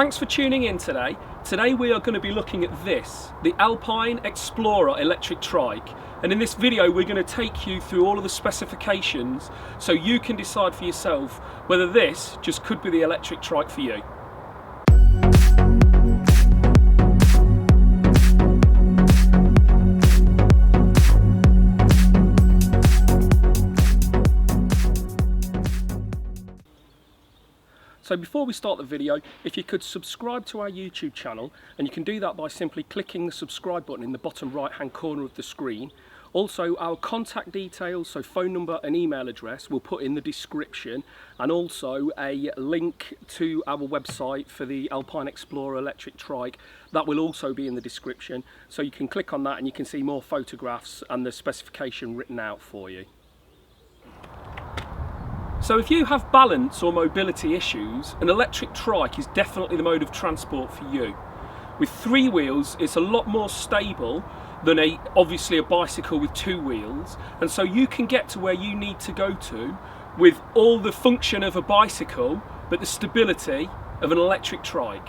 Thanks for tuning in today. Today we are going to be looking at this, the Alpine Explorer electric trike. And in this video we're going to take you through all of the specifications so you can decide for yourself whether this just could be the electric trike for you. So before we start the video, if you could subscribe to our YouTube channel, and you can do that by simply clicking the subscribe button in the bottom right hand corner of the screen. Also our contact details, so phone number and email address, we'll put in the description, and also a link to our website for the Alpine Explorer electric trike, that will also be in the description, so you can click on that and you can see more photographs and the specification written out for you. So if you have balance or mobility issues, an electric trike is definitely the mode of transport for you. With 3 wheels, it's a lot more stable than obviously a bicycle with 2 wheels, and so you can get to where you need to go to with all the function of a bicycle, but the stability of an electric trike.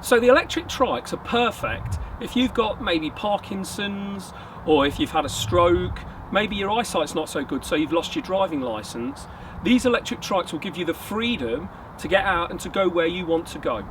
So the electric trikes are perfect if you've got maybe Parkinson's, or if you've had a stroke, maybe your eyesight's not so good so you've lost your driving licence. These electric trikes will give you the freedom to get out and to go where you want to go.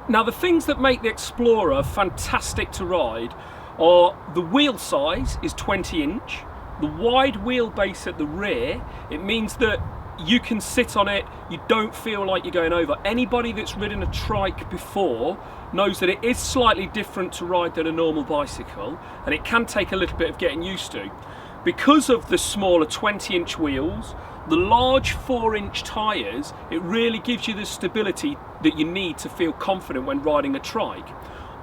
Now the things that make the Explorer fantastic to ride are the wheel size is 20 inch, the wide wheelbase at the rear. It means that you can sit on it, you don't feel like you're going over. Anybody that's ridden a trike before knows that it is slightly different to ride than a normal bicycle, and it can take a little bit of getting used to. Because of the smaller 20-inch wheels, the large 4-inch tyres, it really gives you the stability that you need to feel confident when riding a trike.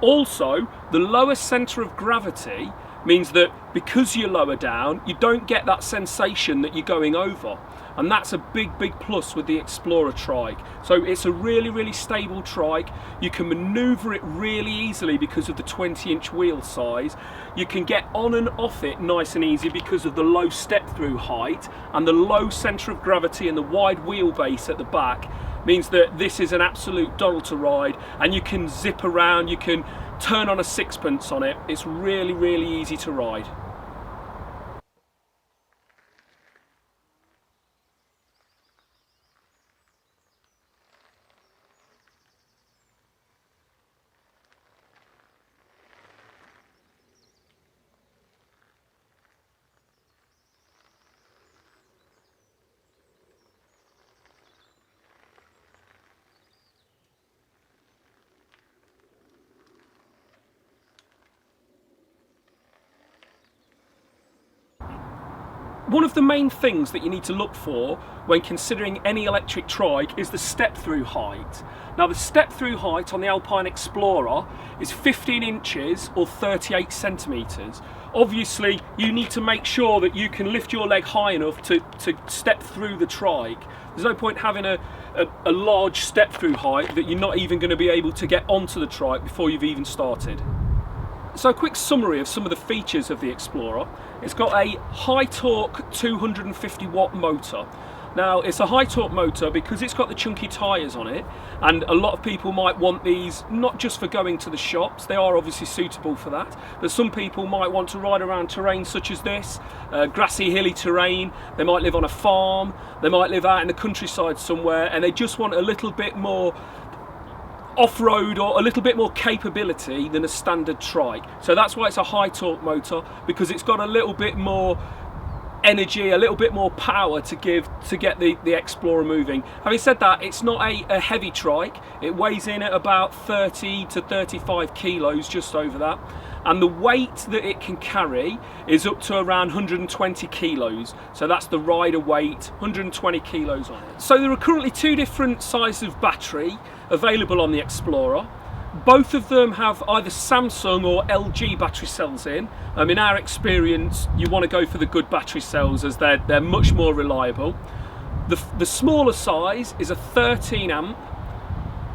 Also, the lower centre of gravity means that because you're lower down, you don't get that sensation that you're going over. And that's a big plus with the Explorer trike. So it's a really stable trike. You can manoeuvre it really easily because of the 20-inch wheel size. You can get on and off it nice and easy because of the low step through height, and the low centre of gravity and the wide wheelbase at the back means that this is an absolute doddle to ride, and you can zip around, you can turn on a sixpence on it. It's really easy to ride. One of the main things that you need to look for when considering any electric trike is the step through height. Now the step through height on the Alpine Explorer is 15 inches or 38 centimetres. Obviously you need to make sure that you can lift your leg high enough to step through the trike. There's no point having a large step through height that you're not even going to be able to get onto the trike before you've even started. So a quick summary of some of the features of the Explorer. It's got a high torque 250 watt motor. Now it's a high torque motor because it's got the chunky tyres on it, and a lot of people might want these not just for going to the shops. They are obviously suitable for that, but some people might want to ride around terrain such as this, grassy hilly terrain. They might live on a farm, they might live out in the countryside somewhere, and they just want a little bit more off-road or a little bit more capability than a standard trike. So that's why it's a high torque motor, because it's got a little bit more energy, a little bit more power to give to get the Explorer moving. Having said that, it's not a heavy trike. It weighs in at about 30 to 35 kilos, just over that, and the weight that it can carry is up to around 120 kilos. So that's the rider weight, 120 kilos on it. So there are currently 2 different sizes of battery available on the Explorer. Both of them have either Samsung or LG battery cells in. In our experience, you want to go for the good battery cells as they're much more reliable. The smaller size is a 13 amp,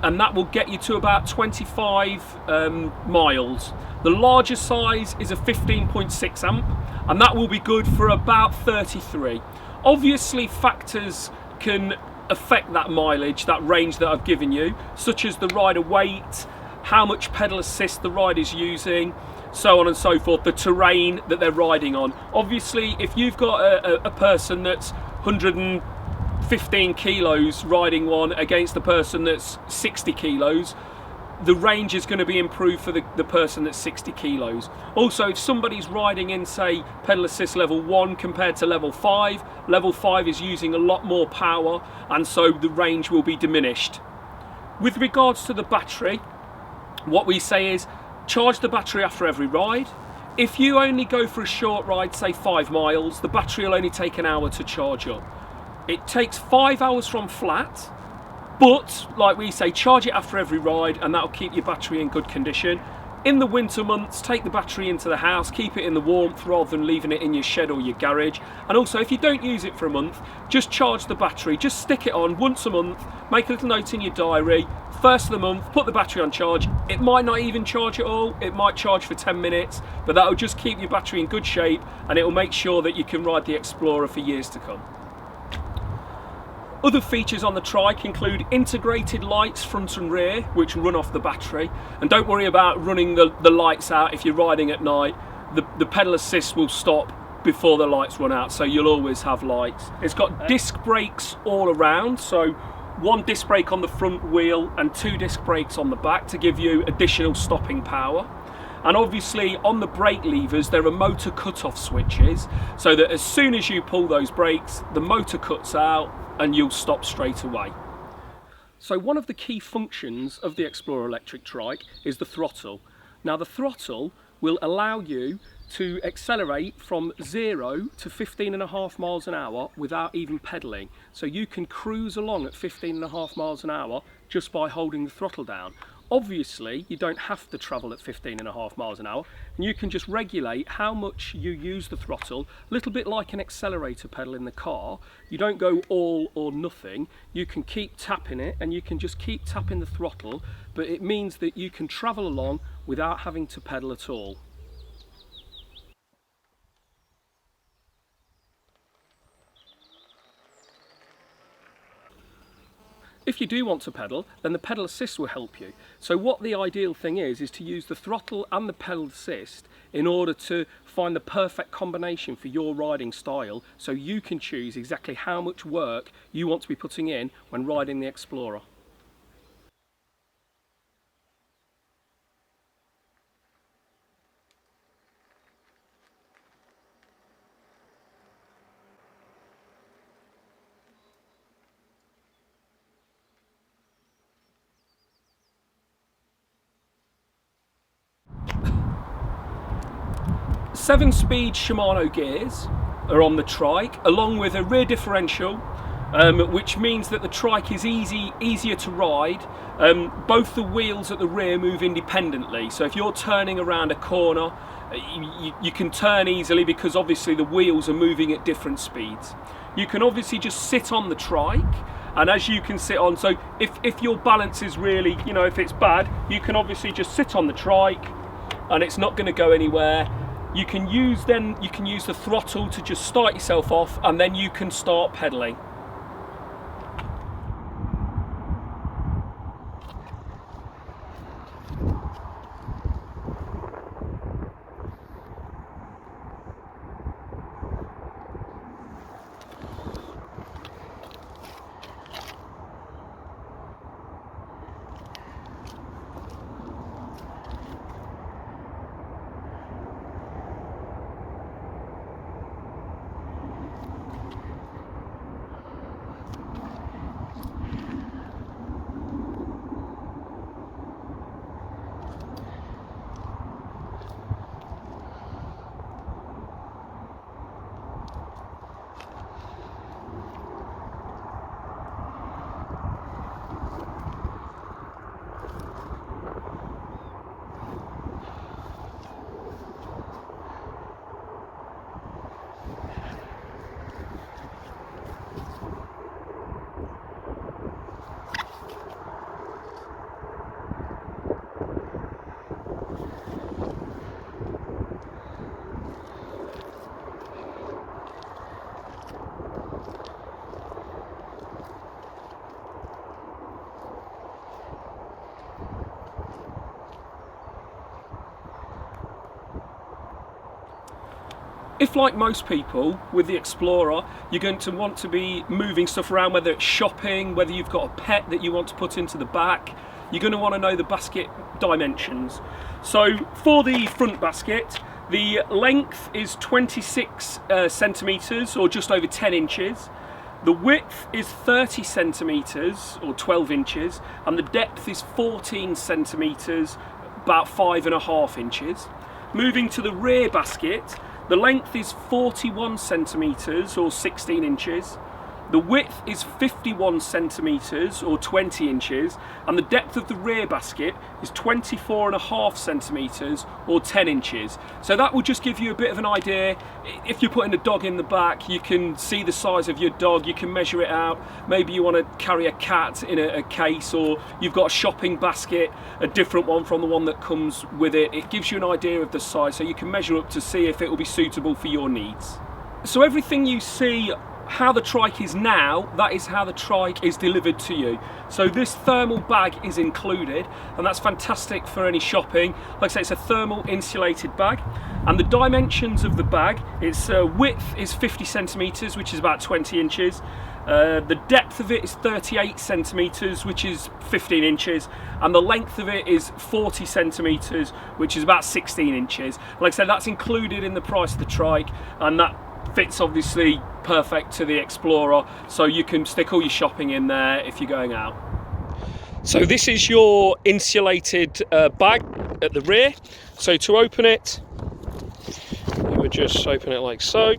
and that will get you to about 25 miles. The larger size is a 15.6 amp, and that will be good for about 33. Obviously factors can affect that mileage, that range that I've given you, such as the rider weight, how much pedal assist the rider's using, so on and so forth, the terrain that they're riding on. Obviously, if you've got a person that's 115 kilos riding one against the person that's 60 kilos, the range is going to be improved for the person that's 60 kilos. Also, if somebody's riding in, say, pedal assist level 1 compared to level 5 is using a lot more power, and so the range will be diminished. With regards to the battery, what we say is charge the battery after every ride. If you only go for a short ride, say 5 miles, the battery will only take an hour to charge up. It takes 5 hours from flat, but like we say, charge it after every ride, and that'll keep your battery in good condition. In the winter months, take the battery into the house, keep it in the warmth rather than leaving it in your shed or your garage. And also, if you don't use it for a month, just charge the battery, just stick it on once a month, make a little note in your diary, first of the month, put the battery on charge. It might not even charge at all, it might charge for 10 minutes, but that'll just keep your battery in good shape, and it will make sure that you can ride the Explorer for years to come. Other features on the Trike include integrated lights front and rear, which run off the battery. And don't worry about running the lights out if you're riding at night. The pedal assist will stop before the lights run out, so you'll always have lights. It's got disc brakes all around, so 1 disc brake on the front wheel and 2 disc brakes on the back to give you additional stopping power. And obviously on the brake levers there are motor cut-off switches, so that as soon as you pull those brakes, the motor cuts out and you'll stop straight away. So one of the key functions of the Explorer electric trike is the throttle. Now the throttle will allow you to accelerate from 0 to 15.5 miles an hour without even pedaling. So you can cruise along at 15.5 miles an hour just by holding the throttle down. Obviously, you don't have to travel at 15.5 miles an hour, and you can just regulate how much you use the throttle, a little bit like an accelerator pedal in the car. You don't go all or nothing. You can keep tapping it, and you can just keep tapping the throttle, but it means that you can travel along without having to pedal at all. If you do want to pedal, then the pedal assist will help you. So what the ideal thing is to use the throttle and the pedal assist in order to find the perfect combination for your riding style, so you can choose exactly how much work you want to be putting in when riding the Explorer. Seven-speed Shimano gears are on the Trike, along with a rear differential, which means that the Trike is easier to ride. Both the wheels at the rear move independently, so if you're turning around a corner, you can turn easily because obviously the wheels are moving at different speeds. You can obviously just sit on the Trike, and as you can sit on, so if your balance is really, if it's bad, you can obviously just sit on the Trike and it's not going to go anywhere. You can use the throttle to just start yourself off, and then you can start pedaling. If, like most people with the Explorer, you're going to want to be moving stuff around, whether it's shopping, whether you've got a pet that you want to put into the back, you're going to want to know the basket dimensions. So for the front basket, the length is 26 centimetres or just over 10 inches. The width is 30 centimetres or 12 inches, and the depth is 14 centimetres, about 5.5 inches. Moving to the rear basket, the length is 41 centimetres or 16 inches. The width is 51 centimetres or 20 inches, and the depth of the rear basket is 24.5 centimetres or 10 inches. So that will just give you a bit of an idea. If you're putting a dog in the back, you can see the size of your dog, you can measure it out. Maybe you want to carry a cat in a case, or you've got a shopping basket, a different one from the one that comes with it. It gives you an idea of the size, so you can measure up to see if it will be suitable for your needs. So everything you see how the Trike is now, that is how the Trike is delivered to you. So this thermal bag is included, and that's fantastic for any shopping. Like I say, it's a thermal insulated bag, and the dimensions of the bag, its width is 50 centimetres, which is about 20 inches. The depth of it is 38 centimetres, which is 15 inches, and the length of it is 40 centimetres, which is about 16 inches. Like I said, that's included in the price of the Trike, and that fits obviously perfect to the Explorer, so you can stick all your shopping in there if you're going out. So this is your insulated bag at the rear. So to open it, you would just open it like so,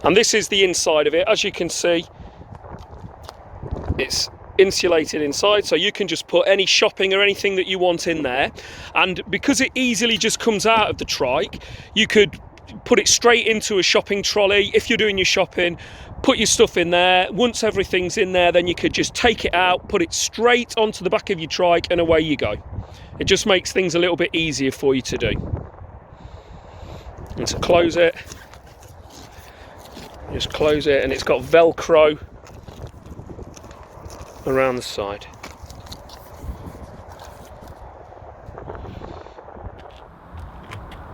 and this is the inside of it. As you can see, it's insulated inside, so you can just put any shopping or anything that you want in there. And because it easily just comes out of the Trike, you could put it straight into a shopping trolley. If you're doing your shopping, put your stuff in there. Once everything's in there, then you could just take it out, put it straight onto the back of your Trike, and away you go. It just makes things a little bit easier for you to do. And to close it, just close it, and it's got Velcro around the side.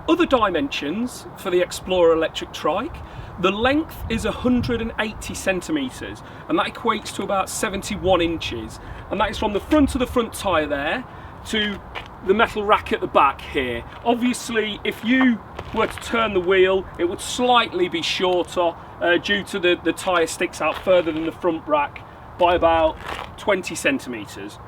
Other dimensions for the Explorer electric Trike, the length is 180 centimetres, and that equates to about 71 inches, and that is from the front of the front tyre there to the metal rack at the back here. Obviously, if you were to turn the wheel, it would slightly be shorter due to the tyre sticks out further than the front rack by about 20 centimetres.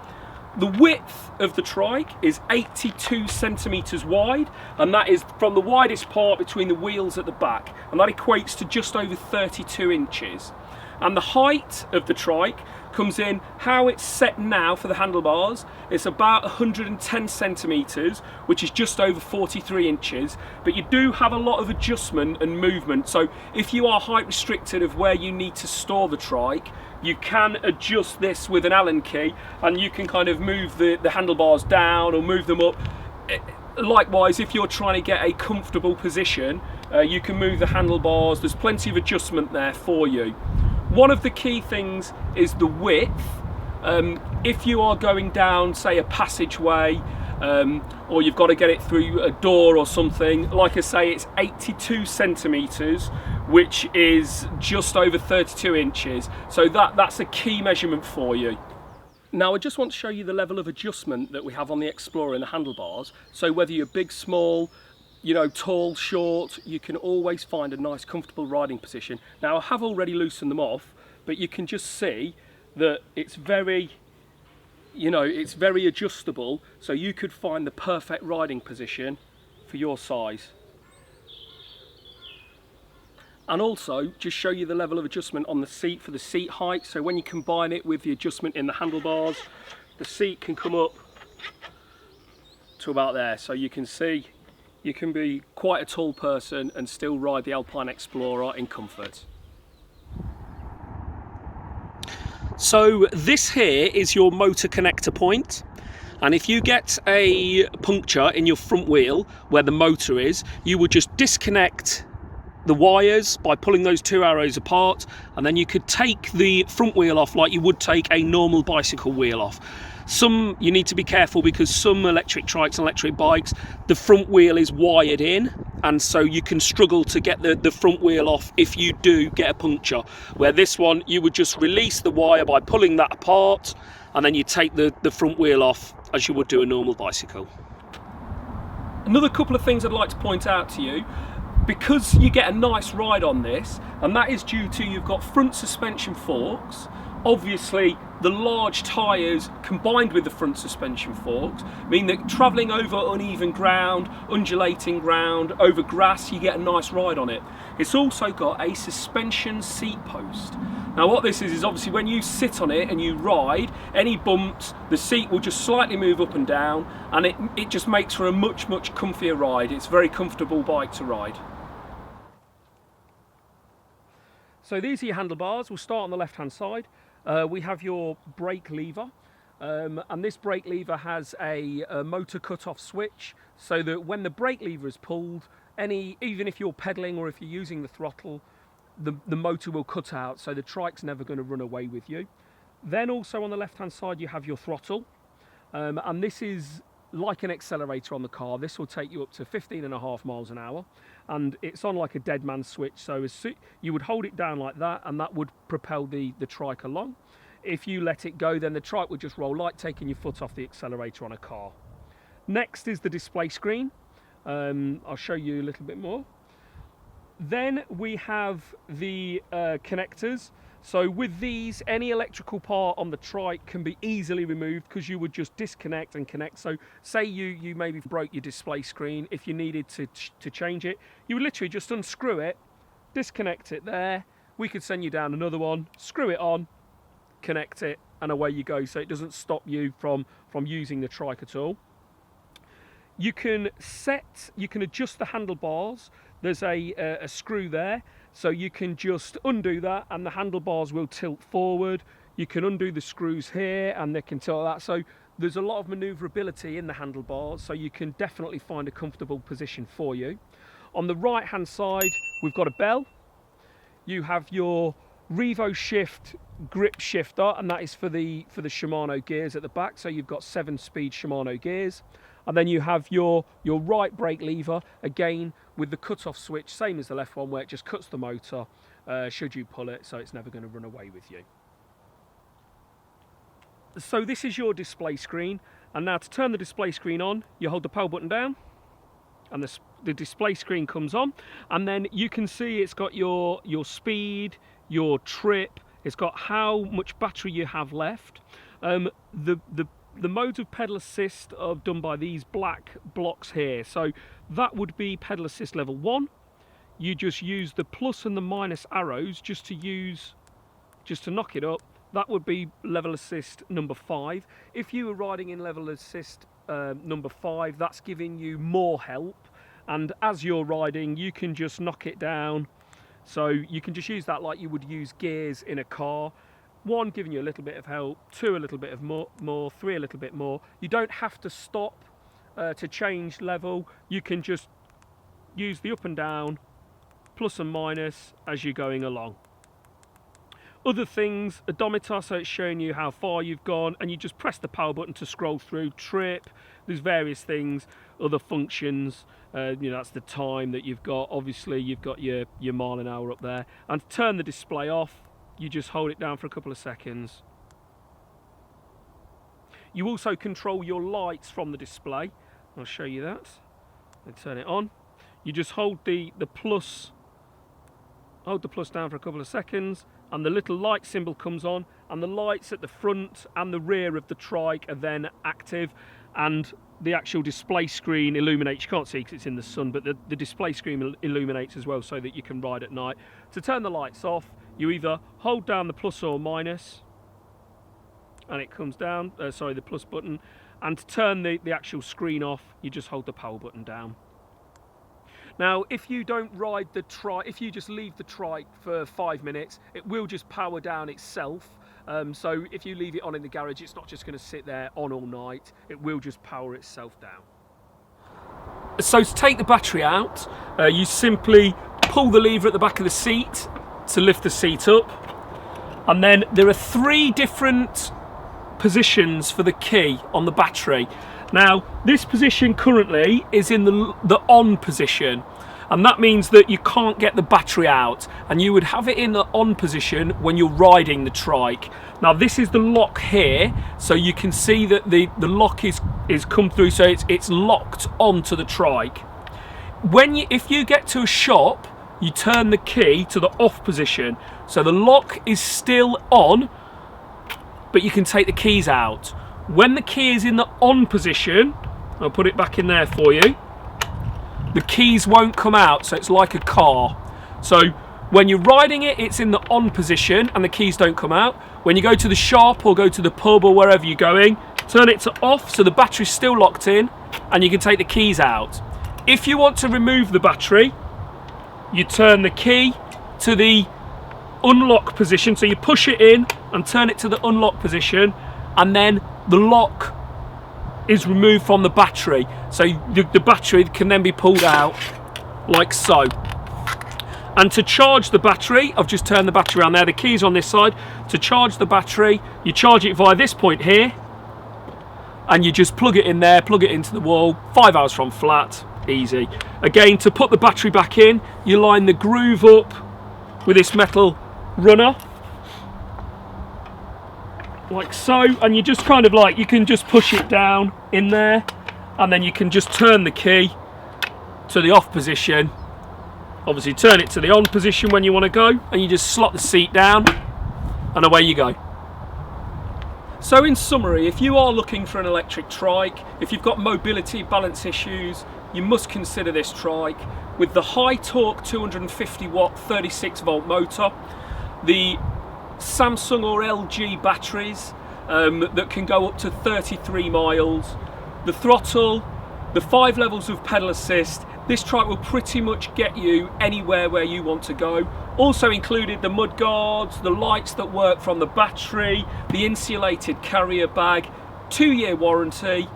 The width of the Trike is 82 centimetres wide, and that is from the widest part between the wheels at the back, and that equates to just over 32 inches. And the height of the Trike comes in how it's set now for the handlebars. It's about 110 centimetres, which is just over 43 inches, but you do have a lot of adjustment and movement. So if you are height restricted of where you need to store the Trike, you can adjust this with an Allen key, and you can kind of move the handlebars down or move them up. Likewise, if you're trying to get a comfortable position, you can move the handlebars. There's plenty of adjustment there for you. One of the key things is the width. If you are going down, say, a passageway, or you've got to get it through a door or something, like I say, it's 82 centimetres, which is just over 32 inches. So that's a key measurement for you. Now I just want to show you the level of adjustment that we have on the Explorer in the handlebars. So whether you're big, small, you know, tall, short, you can always find a nice comfortable riding position. Now I have already loosened them off, but you can just see that it's very, you know, it's very adjustable, so you could find the perfect riding position for your size. And also just show you the level of adjustment on the seat for the seat height. So when you combine it with the adjustment in the handlebars, the seat can come up to about there. So you can see you can be quite a tall person and still ride the Alpine Explorer in comfort. So this here is your motor connector point, and if you get a puncture in your front wheel where the motor is, you would just disconnect the wires by pulling those two arrows apart, and then you could take the front wheel off like you would take a normal bicycle wheel off. Some you need to be careful because some electric trikes and electric bikes, the front wheel is wired in, and so you can struggle to get the front wheel off if you do get a puncture. Where this one, you would just release the wire by pulling that apart, and then you take the front wheel off as you would do a normal bicycle. Another couple of things I'd like to point out to you, because you get a nice ride on this, and that is due to you've got front suspension forks. Obviously, the large tyres combined with the front suspension forks mean that travelling over uneven ground, undulating ground, over grass, you get a nice ride on it. It's also got a suspension seat post. Now what this is obviously when you sit on it and you ride, any bumps, the seat will just slightly move up and down, and it just makes for a much comfier ride. It's a very comfortable bike to ride. So these are your handlebars. We'll start on the left hand side. We have your brake lever, and this brake lever has a motor cut-off switch, so that when the brake lever is pulled, even if you're pedaling or if you're using the throttle, the motor will cut out, so the trike's never going to run away with you. Then also on the left hand side you have your throttle, and this is like an accelerator on the car. This will take you up to 15.5 miles an hour, and it's on like a dead man switch, so you would hold it down like that, and that would propel the trike along. If you let it go, then the trike would just roll, like taking your foot off the accelerator on a car. Next is the display screen. I'll show you a little bit more. Then we have the connectors. So with these, any electrical part on the trike can be easily removed because you would just disconnect and connect. So say you maybe broke your display screen. If you needed to change it, you would literally just unscrew it, disconnect it there. We could send you down another one, screw it on, connect it, and away you go. So it doesn't stop you from using the trike at all. You can adjust the handlebars. There's a screw there, so you can just undo that and the handlebars will tilt forward. You can undo the screws here and they can tilt that. So there's a lot of manoeuvrability in the handlebars, so you can definitely find a comfortable position for you. On the right hand side, we've got a bell. You have your Revo Shift grip shifter, and that is for the Shimano gears at the back. So you've got 7-speed Shimano gears. And then you have your right brake lever, again with the cut-off switch, same as the left one, where it just cuts the motor should you pull it, so it's never going to run away with you. So this is your display screen, and now to turn the display screen on, you hold the power button down, and the display screen comes on, and then you can see it's got your speed, your trip, it's got how much battery you have left. The modes of pedal assist are done by these black blocks here. So that would be pedal assist level 1. You just use the plus and the minus arrows just to knock it up. That would be level assist number 5. If you were riding in level assist number 5, that's giving you more help. And as you're riding, you can just knock it down. So you can just use that like you would use gears in a car. 1, giving you a little bit of help, 2, a little bit of more, 3, a little bit more. You don't have to stop to change level. You can just use the up and down, plus and minus as you're going along. Other things, odometer, so it's showing you how far you've gone, and you just press the power button to scroll through. Trip, there's various things, other functions, that's the time that you've got. Obviously you've got your mile an hour up there. And to turn the display off, you just hold it down for a couple of seconds. You also control your lights from the display. I'll show you that. And turn it on. You just hold the plus down for a couple of seconds, and the little light symbol comes on, and the lights at the front and the rear of the trike are then active, and the actual display screen illuminates. You can't see because it's in the sun, but the display screen illuminates as well, so that you can ride at night. To turn the lights off, you either hold down the plus or minus, and it comes down, the plus button, and to turn the actual screen off, you just hold the power button down. Now, if you don't ride the trike, if you just leave the trike for 5 minutes, it will just power down itself. So if you leave it on in the garage, it's not just going to sit there on all night. It will just power itself down. So to take the battery out, you simply pull the lever at the back of the seat to lift the seat up. And then there are 3 different positions for the key on the battery. Now, this position currently is in the on position, and that means that you can't get the battery out, and you would have it in the on position when you're riding the trike. Now, this is the lock here, so you can see that the lock is come through, so it's locked onto the trike. If you get to a shop, you turn the key to the off position, so the lock is still on, but you can take the keys out. When the key is in the on position, I'll put it back in there for you, the keys won't come out, so it's like a car. So when you're riding it, it's in the on position and the keys don't come out. When you go to the shop or go to the pub or wherever you're going, turn it to off, so the battery's still locked in and you can take the keys out. If you want to remove the battery, you turn the key to the unlock position, so you push it in and turn it to the unlock position, and then the lock is removed from the battery, so the battery can then be pulled out like so. And to charge the battery, I've just turned the battery around there, the key's on this side. To charge the battery, you charge it via this point here, and you just plug it in there, plug it into the wall, 5 hours from flat, easy. Again, to put the battery back in, you line the groove up with this metal runner, like so, and you just kind of like, you can just push it down in there, and then you can just turn the key to the off position, obviously turn it to the on position when you want to go, and you just slot the seat down and away you go. So in summary, if you are looking for an electric trike, if you've got mobility balance issues, you must consider this trike. With the high torque 250 watt 36 volt motor, the Samsung or LG batteries that can go up to 33 miles, the throttle, the 5 levels of pedal assist, this trike will pretty much get you anywhere where you want to go. Also included the mudguards, the lights that work from the battery, the insulated carrier bag, 2-year warranty.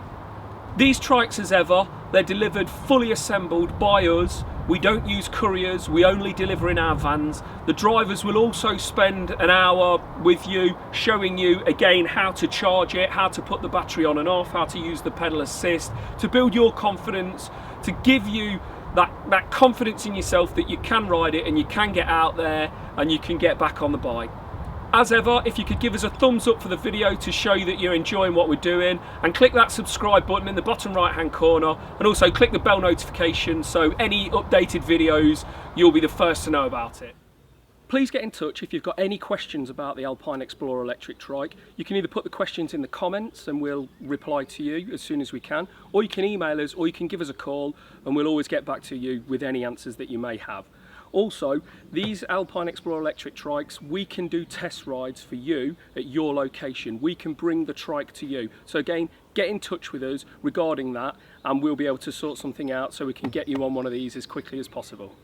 These trikes, as ever, they're delivered fully assembled by us. We don't use couriers, we only deliver in our vans. The drivers will also spend an hour with you, showing you again how to charge it, how to put the battery on and off, how to use the pedal assist, to build your confidence, to give you that confidence in yourself that you can ride it and you can get out there and you can get back on the bike. As ever, if you could give us a thumbs up for the video to show you that you're enjoying what we're doing, and click that subscribe button in the bottom right hand corner, and also click the bell notification so any updated videos you'll be the first to know about it. Please get in touch if you've got any questions about the Alpine Explorer electric trike. You can either put the questions in the comments and we'll reply to you as soon as we can, or you can email us, or you can give us a call and we'll always get back to you with any answers that you may have. Also, these Alpine Explorer electric trikes, we can do test rides for you at your location. We can bring the trike to you. So again, get in touch with us regarding that and we'll be able to sort something out so we can get you on one of these as quickly as possible.